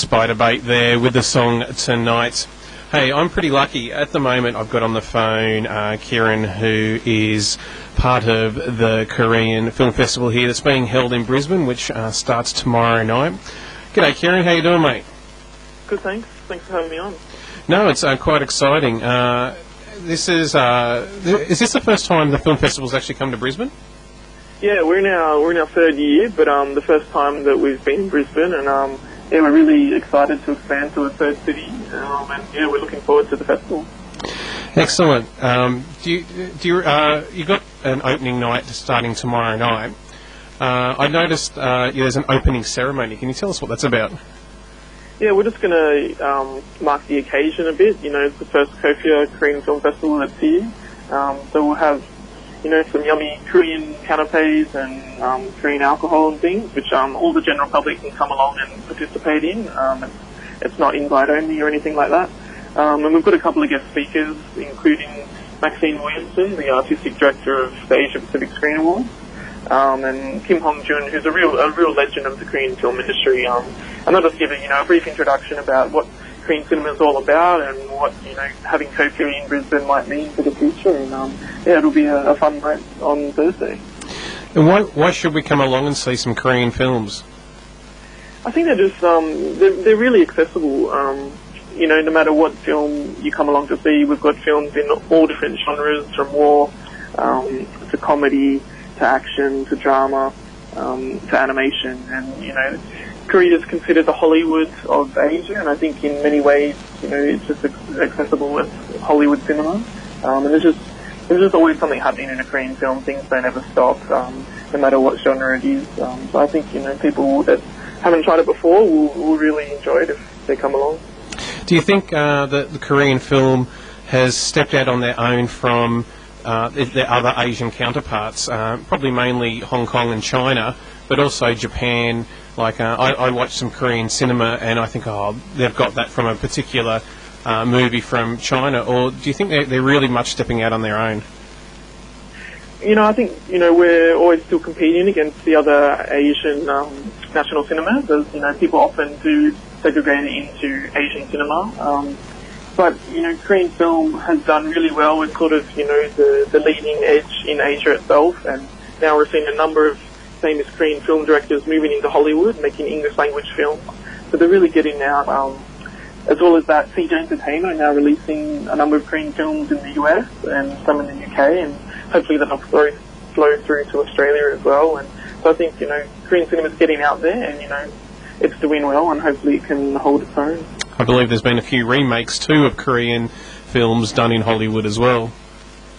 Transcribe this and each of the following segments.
Spider Bait there with the song Tonight. Hey, I'm pretty lucky. At the moment, I've got on the phone Kieran, who is part of the Korean Film Festival here that's being held in Brisbane, which starts tomorrow night. G'day, Kieran. How you doing, mate? Good, thanks. Thanks for having me on. No, it's quite exciting. Is this the first time the film festival's actually come to Brisbane? Yeah, we're in our third year, but the first time that we've been in Brisbane, and yeah, we're really excited to expand to a third city, and yeah, we're looking forward to the festival. Excellent. You got an opening night starting tomorrow night. I noticed there's an opening ceremony. Can you tell us what that's about? Yeah, we're just going to mark the occasion a bit. You know, it's the first Korean Film Festival that's here. So we'll have, you know, some yummy Korean canapes and Korean alcohol and things, which all the general public can come along and participate in. It's not invite only or anything like that. And we've got a couple of guest speakers, including Maxine Williamson, the artistic director of the Asia Pacific Screen Awards, and Kim Hong-jun, who's a real legend of the Korean film industry. And they'll just give a brief introduction about what Korean cinema is all about and what having Korea in Brisbane might mean for the future. And yeah, it'll be a fun night on Thursday. And why should we come along and see some Korean films? I think they're just they're really accessible. No matter what film you come along to see, we've got films in all different genres, from war to comedy to action to drama to animation, and Korea is considered the Hollywood of Asia, and I think in many ways, it's just accessible as Hollywood cinema. And there's just always something happening in a Korean film. Things don't ever stop, no matter what genre it is. So I think people that haven't tried it before will really enjoy it if they come along. Do you think that the Korean film has stepped out on their own from their other Asian counterparts, probably mainly Hong Kong and China, but also Japan? Like, I watched some Korean cinema, and I think, they've got that from a particular movie from China. Or do you think they're really much stepping out on their own? I think, we're always still competing against the other Asian national cinemas, as, people often do segregate it into Asian cinema. But, Korean film has done really well with sort of, the leading edge in Asia itself, and now we're seeing a number of famous Korean film directors moving into Hollywood, making English language films. So they're really getting out, as well as that, CJ Entertainment are now releasing a number of Korean films in the US and some in the UK, and hopefully that'll flow through to Australia as well. And so I think, Korean cinema's getting out there, and, it's doing well, and hopefully it can hold its own. I believe there's been a few remakes too of Korean films done in Hollywood as well.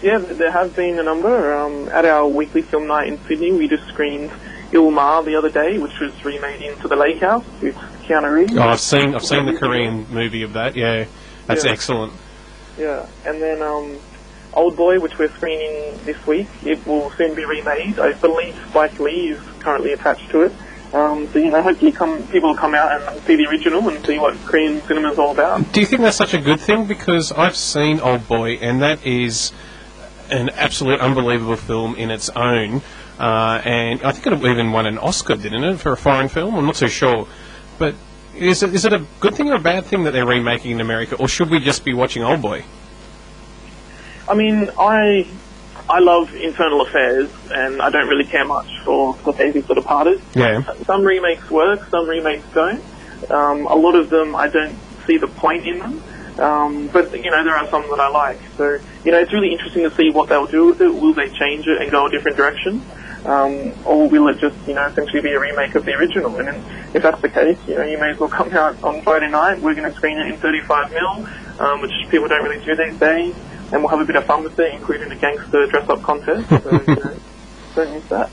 Yeah, there have been a number. At our weekly film night in Sydney, we just screened Il-Ma the other day, which was remade into The Lake House with Keanu Reeves. Oh, I've seen the Korean movie of that. Yeah, that's excellent. Yeah, and then Old Boy, which we're screening this week, it will soon be remade. I believe Spike Lee is currently attached to it. So hopefully people will come out and see the original and see what Korean cinema is all about. Do you think that's such a good thing? Because I've seen Old Boy, and that is an absolute unbelievable film in its own, and I think it even won an Oscar, didn't it, for a foreign film? I'm not too sure. But is it a good thing or a bad thing that they're remaking in America, or should we just be watching Old Boy? I mean, I love internal affairs, and I don't really care much for Scorsese's sort of parties. Yeah. Some remakes work, some remakes don't. A lot of them, I don't see the point in them. But, there are some that I like. So, it's really interesting to see what they'll do with it. Will they change it and go a different direction? Or will it just, essentially be a remake of the original? And if that's the case, you may as well come out on Friday night. We're going to screen it in 35mm, which people don't really do these days. And we'll have a bit of fun with it, including a gangster dress-up contest. So, don't miss that.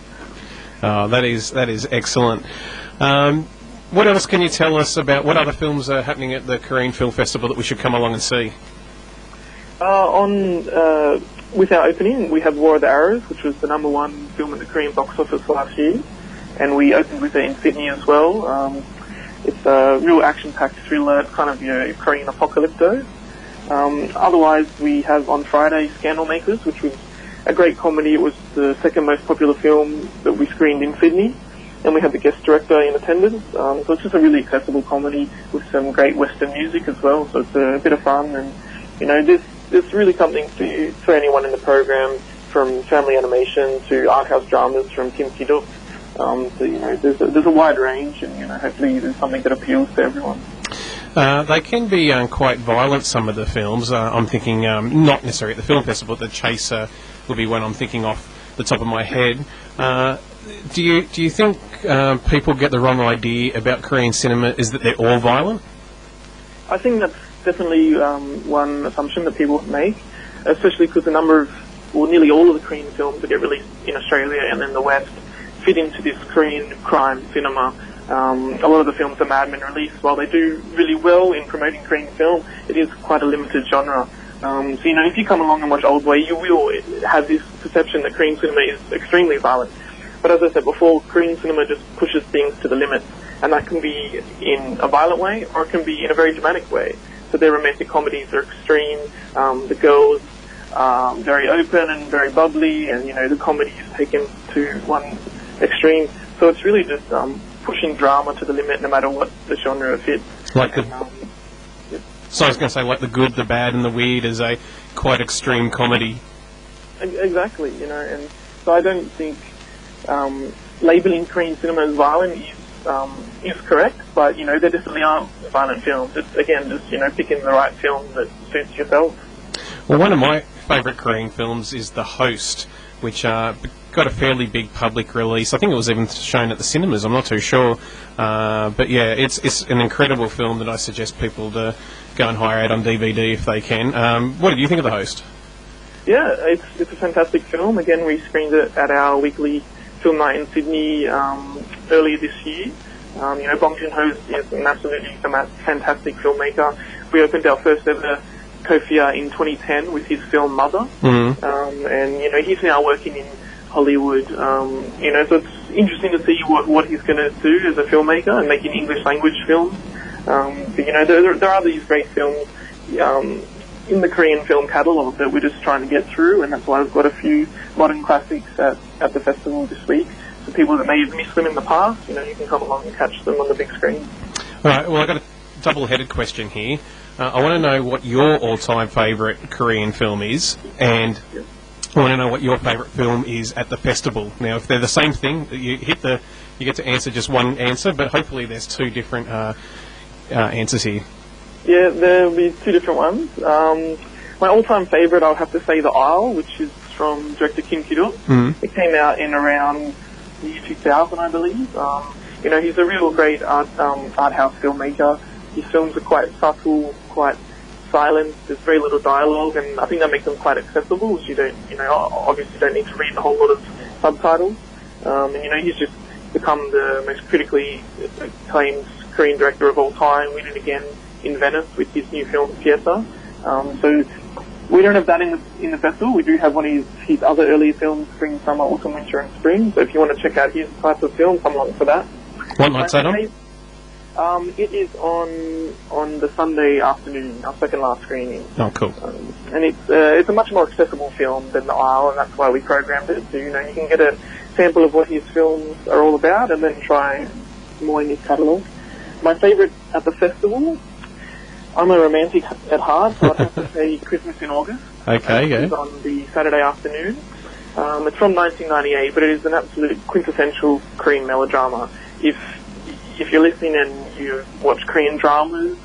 Oh, that is excellent. What else can you tell us about what other films are happening at the Korean Film Festival that we should come along and see? With our opening, we have War of the Arrows, which was the #1 film at the Korean box office last year, and we opened with it in Sydney as well. It's a real action-packed thriller, kind of Korean apocalypto. Otherwise, we have on Friday Scandal Makers, which was a great comedy. It was the second most popular film that we screened in Sydney. and we have the guest director in attendance. So it's just a really accessible comedy with some great Western music as well. So it's a bit of fun, and there's really something for anyone in the program, from family animation to art house dramas from Kim Ki-duk. So there's a wide range, and hopefully there's something that appeals to everyone. They can be quite violent, some of the films. I'm thinking, not necessarily at the film festival, but The Chaser will be one I'm thinking off the top of my head. Do you think people get the wrong idea about Korean cinema, is that they're all violent? I think that's definitely one assumption that people make, especially because nearly all of the Korean films that get released in Australia and in the West fit into this Korean crime cinema. A lot of the films that Mad Men release, while they do really well in promoting Korean film, it is quite a limited genre. So, if you come along and watch Old Way, you will have this perception that Korean cinema is extremely violent. But as I said before, Korean cinema just pushes things to the limits, and that can be in a violent way, or it can be in a very dramatic way. So their romantic comedies are extreme, the girls are very open and very bubbly, and, the comedy is taken to one extreme. So it's really just pushing drama to the limit, no matter what the genre it fits. So I was going to say, like The Good, the Bad, and the Weird is a quite extreme comedy. Exactly, and so I don't think labelling Korean cinema as violent is correct, but there definitely are violent films. It's again just picking the right film that suits yourself. Well, one of my favourite Korean films is The Host, which got a fairly big public release. I think it was even shown at the cinemas. I'm not too sure, but yeah, it's an incredible film that I suggest people to go and hire out on DVD if they can. What did you think of The Host? Yeah, it's a fantastic film. Again, we screened it at our weekly film night in Sydney earlier this year. Bong Joon-ho is an absolutely fantastic filmmaker. We opened our first ever Kofia in 2010 with his film Mother, and he's now working in Hollywood. So it's interesting to see what he's going to do as a filmmaker and making English language films. But, there are these great films in the Korean film catalogue that we're just trying to get through, and that's why we've got a few modern classics at the festival this week. So people that may have missed them in the past, you can come along and catch them on the big screen. All right, well, I've got a double-headed question here. I want to know what your all-time favourite Korean film is, and I want to know what your favourite film is at the festival. Now, if they're the same thing, you get to answer just one answer, but hopefully there's two different answers here. Yeah, there'll be two different ones. My all-time favourite, I'll have to say The Isle, which is from director Kim Ki-duk. It came out in around the year 2000, I believe. He's a real great art house filmmaker. His films are quite subtle, quite silent. There's very little dialogue, and I think that makes them quite accessible. You don't, obviously don't need to read a whole lot of subtitles. And he's just become the most critically acclaimed Korean director of all time. We did again in Venice with his new film Fiesta. So we don't have that in the festival. We do have one of his other earlier films, Spring, Summer, Autumn, Winter, and Spring. So if you want to check out his type of film, come along for that. What night's that on? It is on the Sunday afternoon, our second last screening. Oh, cool. And it's a much more accessible film than The Isle, and that's why we programmed it. So you can get a sample of what his films are all about, and then try more in his catalogue. My favourite at the festival, I'm a romantic at heart, so I'd have to say Christmas in August. Okay, yeah. It's on the Saturday afternoon. It's from 1998, but it is an absolute quintessential Korean melodrama. If you're listening and you watch Korean dramas,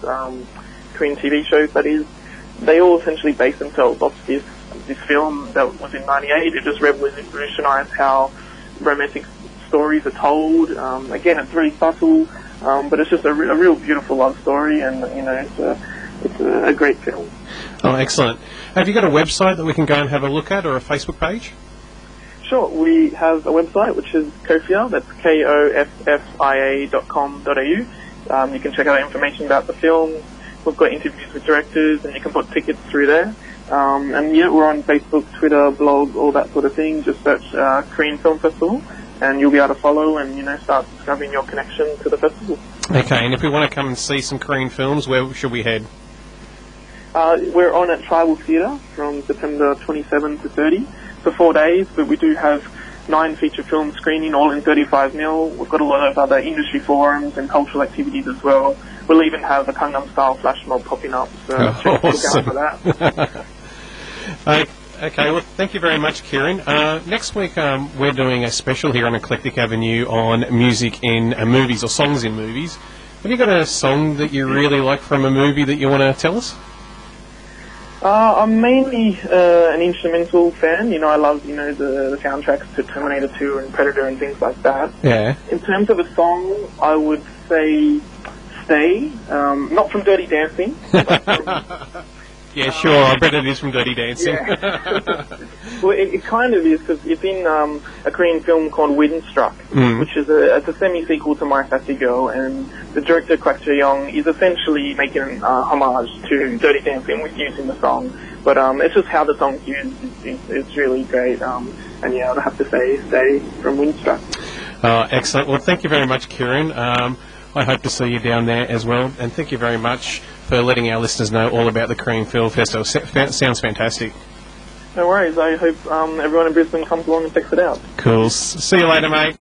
Korean TV shows, that is, they all essentially base themselves off this film that was in '98. It just revolutionised how romantic stories are told. Again, it's very subtle, but it's just a real beautiful love story, and it's a great film. Oh, excellent! Have you got a website that we can go and have a look at, or a Facebook page? Sure, we have a website which is Kofia, that's KOFFIA.com.au. You can check out information about the film. We've got interviews with directors, and you can put tickets through there. And yeah, we're on Facebook, Twitter, blog, all that sort of thing. Just search Korean Film Festival, and you'll be able to follow and start discovering your connection to the festival. Okay, and if we want to come and see some Korean films, where should we head? We're on at Tribal Theatre from September 27 to 30 for 4 days, but we do have 9 feature film screening, all in 35mm. We've got a lot of other industry forums and cultural activities as well. We'll even have a Gangnam Style flash mob popping up, so look out for that. Okay, well, thank you very much, Kieran. Next week, we're doing a special here on Eclectic Avenue on music in movies or songs in movies. Have you got a song that you really like from a movie that you want to tell us? I'm mainly an instrumental fan. I love, the soundtracks to Terminator 2 and Predator and things like that. Yeah. In terms of a song, I would say Stay, not from Dirty Dancing. But from, yeah, sure, I bet it is from Dirty Dancing. Yeah. Well, it kind of is, because it's in a Korean film called Windstruck, which is it's a semi-sequel to My Sassy Girl, and the director, Kwak Jae-young, is essentially making homage to Dirty Dancing with using the song. But it's just how the song's used. It's really great. And yeah, I'd have to say Stay from Windstruck. Excellent. Well, thank you very much, Kieran. I hope to see you down there as well. And thank you very much for letting our listeners know all about the Korean Film Festival. Sounds fantastic. No worries. I hope everyone in Brisbane comes along and checks it out. Cool. See you later, mate.